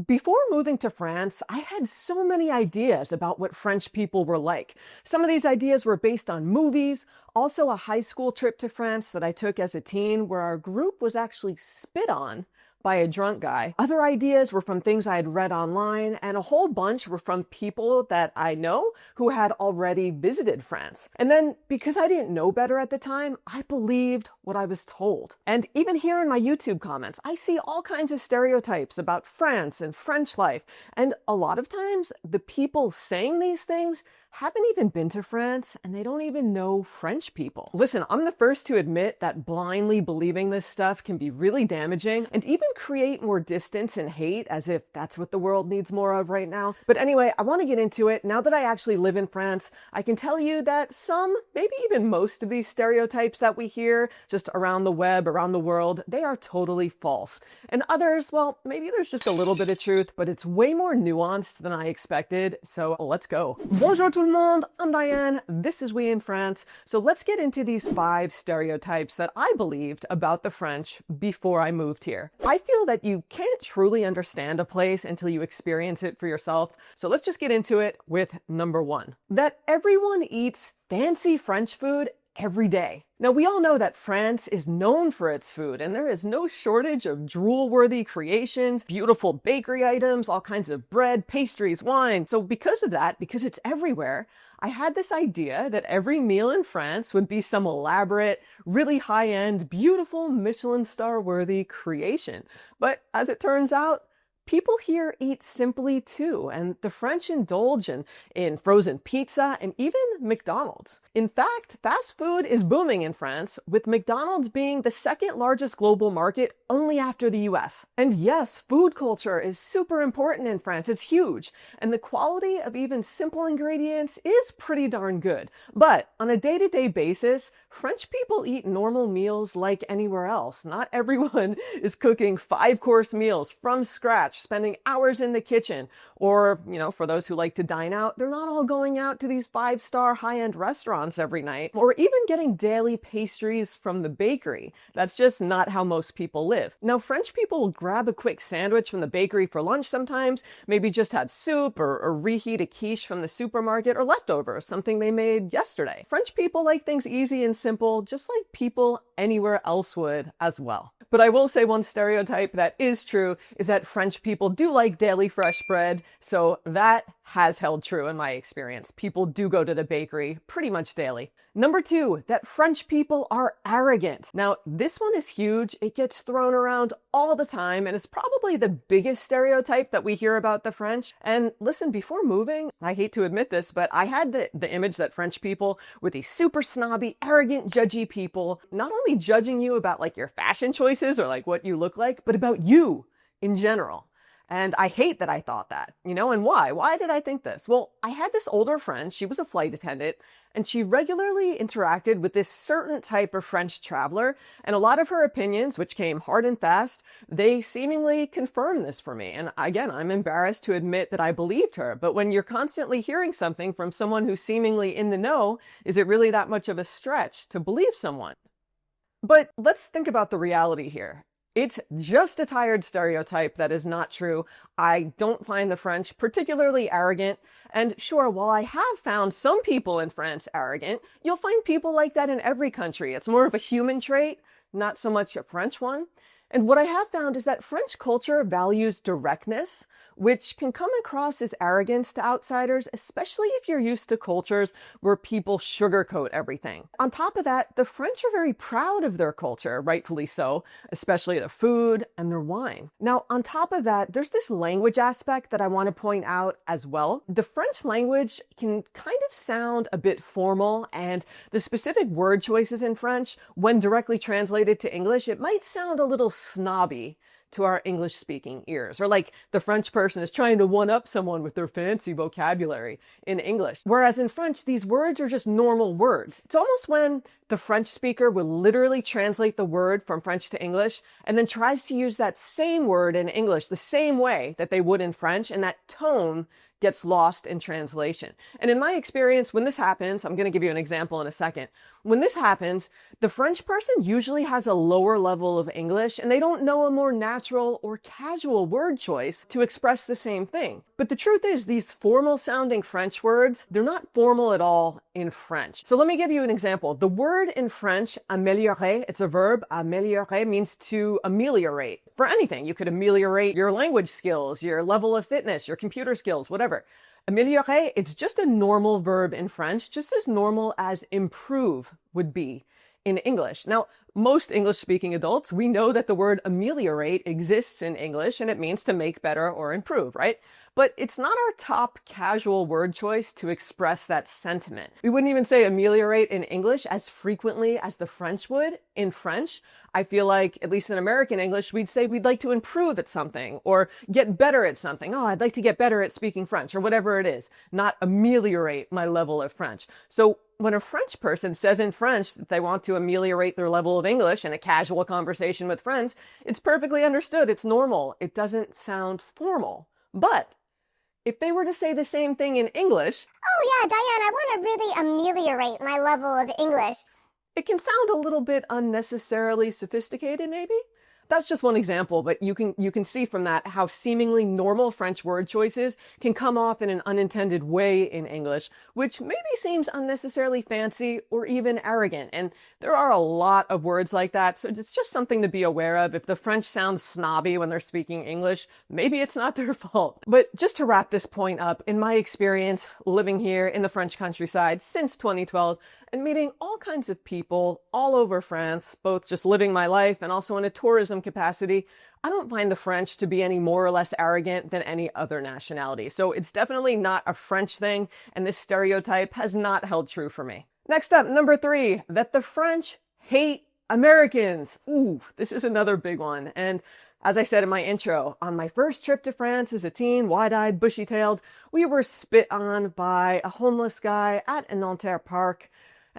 Before moving to France, I had so many ideas about what French people were like. Some of these ideas were based on movies, also a high school trip to France that I took as a teen where our group was actually spit on by a drunk guy. Other ideas were from things I had read online, and a whole bunch were from people that I know who had already visited France. And then, because I didn't know better at the time, I believed what I was told. And even here in my YouTube comments, I see all kinds of stereotypes about France and French life. And a lot of times, the people saying these things haven't even been to France, and they don't even know French people. Listen, I'm the first to admit that blindly believing this stuff can be really damaging and even create more distance and hate, as if that's what the world needs more of right now. But anyway, I want to get into it. Now that I actually live in France, I can tell you that some, maybe even most of these stereotypes that we hear just around the web, around the world, they are totally false. And others, well, maybe there's just a little bit of truth, but it's way more nuanced than I expected. So let's go. Bonjour tout le monde, I'm Diane, this is We in France. So let's get into these 5 stereotypes that I believed about the French before I moved here. I feel that you can't truly understand a place until you experience it for yourself. So let's just get into it with number 1. That everyone eats fancy French food every day. Now, we all know that France is known for its food, and there is no shortage of drool-worthy creations, beautiful bakery items, all kinds of bread, pastries, wine. So because of that, because it's everywhere, I had this idea that every meal in France would be some elaborate, really high-end, beautiful Michelin star-worthy creation. But as it turns out, people here eat simply too, and the French indulge in frozen pizza and even McDonald's. In fact, fast food is booming in France, with McDonald's being the second largest global market only after the US. And yes, food culture is super important in France. It's huge. And the quality of even simple ingredients is pretty darn good. But on a day-to-day basis, French people eat normal meals like anywhere else. Not everyone is cooking 5-course meals from scratch, spending hours in the kitchen. Or, for those who like to dine out, they're not all going out to these 5-star high-end restaurants every night, or even getting daily pastries from the bakery. That's just not how most people live. Now, French people will grab a quick sandwich from the bakery for lunch sometimes, maybe just have soup or reheat a quiche from the supermarket, or leftovers, something they made yesterday. French people like things easy and simple, just like people anywhere else would as well. But I will say one stereotype that is true is that French people do like daily fresh bread, so that has held true in my experience. People do go to the bakery pretty much daily. Number 2, that French people are arrogant. Now, this one is huge. It gets thrown around all the time, and it's probably the biggest stereotype that we hear about the French. And listen, before moving, I hate to admit this, but I had the image that French people were these super snobby, arrogant, judgy people, not only judging you about like your fashion choices or like what you look like, but about you in general. And I hate that I thought that, and why? Why did I think this? Well, I had this older friend, she was a flight attendant, and she regularly interacted with this certain type of French traveler, and a lot of her opinions, which came hard and fast, they seemingly confirmed this for me. And again, I'm embarrassed to admit that I believed her, but when you're constantly hearing something from someone who's seemingly in the know, is it really that much of a stretch to believe someone? But let's think about the reality here. It's just a tired stereotype that is not true. I don't find the French particularly arrogant. And sure, while I have found some people in France arrogant, you'll find people like that in every country. It's more of a human trait, not so much a French one. And what I have found is that French culture values directness, which can come across as arrogance to outsiders, especially if you're used to cultures where people sugarcoat everything. On top of that, the French are very proud of their culture, rightfully so, especially their food and their wine. Now, on top of that, there's this language aspect that I want to point out as well. The French language can kind of sound a bit formal, and the specific word choices in French, when directly translated to English, it might sound a little snobby to our English-speaking ears, or like the French person is trying to one-up someone with their fancy vocabulary in English. Whereas in French, these words are just normal words. It's almost when the French speaker will literally translate the word from French to English and then tries to use that same word in English the same way that they would in French, and that tone gets lost in translation. And in my experience, when this happens, I'm going to give you an example in a second. When this happens, the French person usually has a lower level of English and they don't know a more natural or casual word choice to express the same thing. But the truth is, these formal sounding French words, they're not formal at all in French. So let me give you an example. The word in French, améliorer, it's a verb. Améliorer means to ameliorate. For anything, you could ameliorate your language skills, your level of fitness, your computer skills, whatever. Améliorer, it's just a normal verb in French, just as normal as improve would be in English. Now, most English-speaking adults, we know that the word ameliorate exists in English and it means to make better or improve, right? But it's not our top casual word choice to express that sentiment. We wouldn't even say ameliorate in English as frequently as the French would in French. I feel like, at least in American English, we'd say we'd like to improve at something or get better at something. Oh, I'd like to get better at speaking French or whatever it is, not ameliorate my level of French. So when a French person says in French that they want to ameliorate their level of English in a casual conversation with friends, it's perfectly understood. It's normal. It doesn't sound formal. But if they were to say the same thing in English, "Oh yeah, Diane, I want to really ameliorate my level of English," it can sound a little bit unnecessarily sophisticated, maybe? That's just one example, but you can see from that how seemingly normal French word choices can come off in an unintended way in English, which maybe seems unnecessarily fancy or even arrogant. And there are a lot of words like that, so it's just something to be aware of. If the French sound snobby when they're speaking English, maybe it's not their fault. But just to wrap this point up, in my experience living here in the French countryside since 2012, and meeting all kinds of people all over France, both just living my life and also in a tourism capacity, I don't find the French to be any more or less arrogant than any other nationality. So it's definitely not a French thing, and this stereotype has not held true for me. Next up, number 3, that the French hate Americans. Ooh, this is another big one. And as I said in my intro, on my first trip to France as a teen, wide-eyed, bushy-tailed, we were spit on by a homeless guy at a Nanterre park.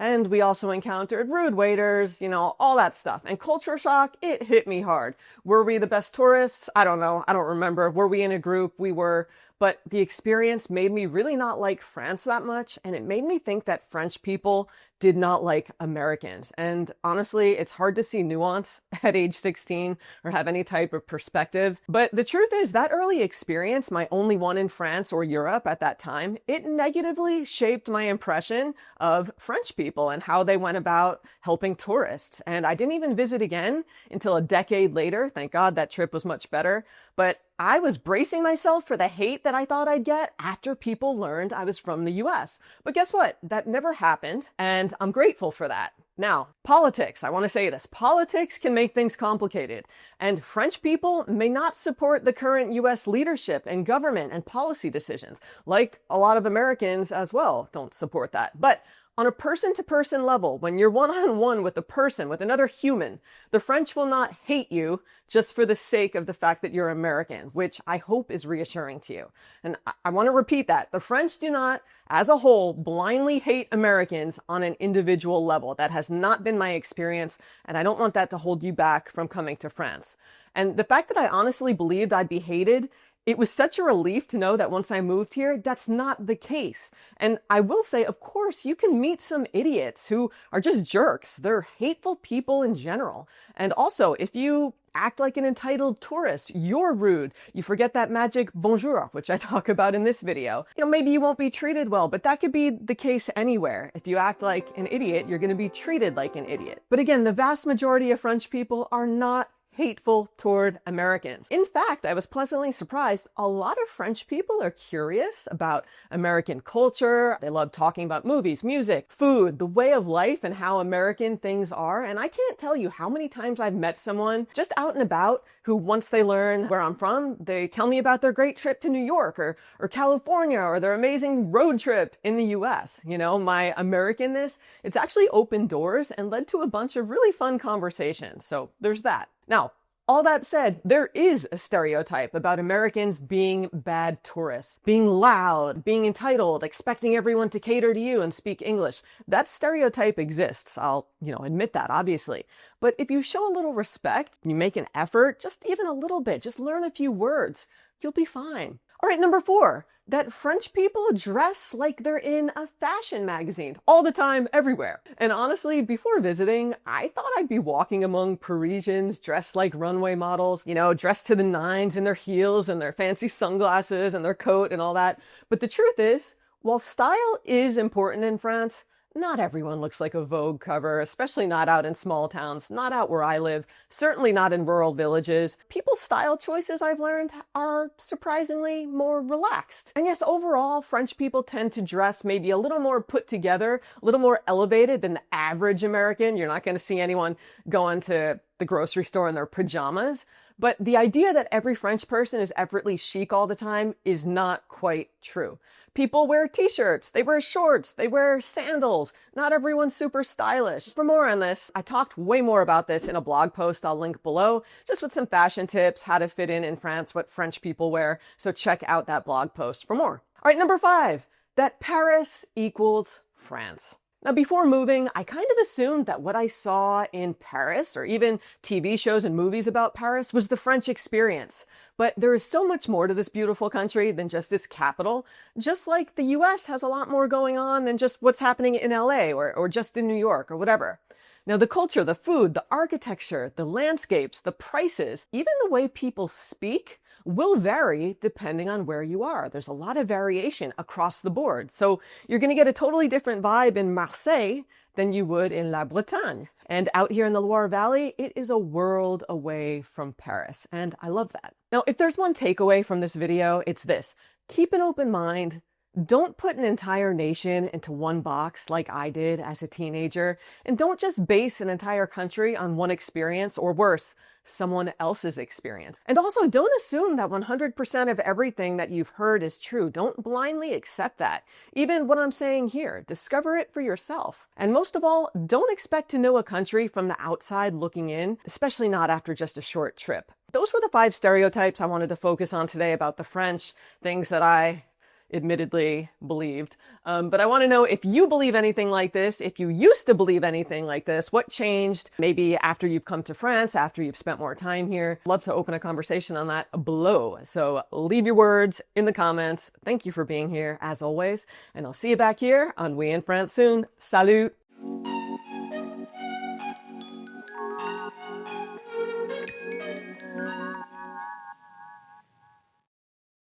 And we also encountered rude waiters, all that stuff. And culture shock, it hit me hard. Were we the best tourists? I don't know. I don't remember. Were we in a group? We were. But the experience made me really not like France that much. And it made me think that French people did not like Americans. And honestly, it's hard to see nuance at age 16 or have any type of perspective. But the truth is that early experience, my only one in France or Europe at that time, it negatively shaped my impression of French people and how they went about helping tourists. And I didn't even visit again until a decade later. Thank God that trip was much better. But I was bracing myself for the hate that I thought I'd get after people learned I was from the US. But guess what? That never happened, and I'm grateful for that. Now, politics. I want to say this. Politics can make things complicated, and French people may not support the current US leadership and government and policy decisions, like a lot of Americans as well don't support that. But on a person-to-person level, when you're one-on-one with a person, with another human, the French will not hate you just for the sake of the fact that you're American, which I hope is reassuring to you. And I want to repeat that. The French do not, as a whole, blindly hate Americans on an individual level. That has not been my experience, and I don't want that to hold you back from coming to France. And the fact that I honestly believed I'd be hated, it was such a relief to know that once I moved here, that's not the case. And I will say, of course, you can meet some idiots who are just jerks. They're hateful people in general. And also, if you act like an entitled tourist, you're rude. You forget that magic bonjour, which I talk about in this video. Maybe you won't be treated well, but that could be the case anywhere. If you act like an idiot, you're going to be treated like an idiot. But again, the vast majority of French people are not hateful toward Americans. In fact, I was pleasantly surprised. A lot of French people are curious about American culture. They love talking about movies, music, food, the way of life, and how American things are. And I can't tell you how many times I've met someone just out and about who, once they learn where I'm from, they tell me about their great trip to New York or California or their amazing road trip in the US. My Americanness, it's actually opened doors and led to a bunch of really fun conversations. So there's that. Now, all that said, there is a stereotype about Americans being bad tourists, being loud, being entitled, expecting everyone to cater to you and speak English. That stereotype exists. I'll, admit that, obviously. But if you show a little respect, you make an effort, just even a little bit, just learn a few words, you'll be fine. All right, number 4, that French people dress like they're in a fashion magazine all the time, everywhere. And honestly, before visiting, I thought I'd be walking among Parisians dressed like runway models, dressed to the nines in their heels and their fancy sunglasses and their coat and all that. But the truth is, while style is important in France, not everyone looks like a Vogue cover, especially not out in small towns, not out where I live, certainly not in rural villages. People's style choices, I've learned, are surprisingly more relaxed. And yes, overall, French people tend to dress maybe a little more put together, a little more elevated than the average American. You're not going to see anyone going to the grocery store in their pajamas. But the idea that every French person is effortlessly chic all the time is not quite true. People wear t-shirts, they wear shorts, they wear sandals. Not everyone's super stylish. For more on this, I talked way more about this in a blog post I'll link below, just with some fashion tips, how to fit in France, what French people wear. So check out that blog post for more. All right, number 5, that Paris equals France. Now, before moving, I kind of assumed that what I saw in Paris, or even TV shows and movies about Paris, was the French experience. But there is so much more to this beautiful country than just this capital, just like the US has a lot more going on than just what's happening in LA or just in New York or whatever. Now, the culture, the food, the architecture, the landscapes, the prices, even the way people speak will vary depending on where you are. There's a lot of variation across the board. So you're going to get a totally different vibe in Marseille than you would in La Bretagne. And out here in the Loire Valley, it is a world away from Paris. And I love that. Now, if there's one takeaway from this video, it's this. Keep an open mind. Don't put an entire nation into one box like I did as a teenager, and don't just base an entire country on one experience, or worse, someone else's experience. And also, don't assume that 100% of everything that you've heard is true. Don't blindly accept that. Even what I'm saying here, discover it for yourself. And most of all, don't expect to know a country from the outside looking in, especially not after just a short trip. Those were the 5 stereotypes I wanted to focus on today about the French, things that I admittedly believed. But I want to know if you believe anything like this, if you used to believe anything like this, what changed maybe after you've come to France, after you've spent more time here. Love to open a conversation on that below. So leave your words in the comments. Thank you for being here as always. And I'll see you back here on We in France soon. Salut!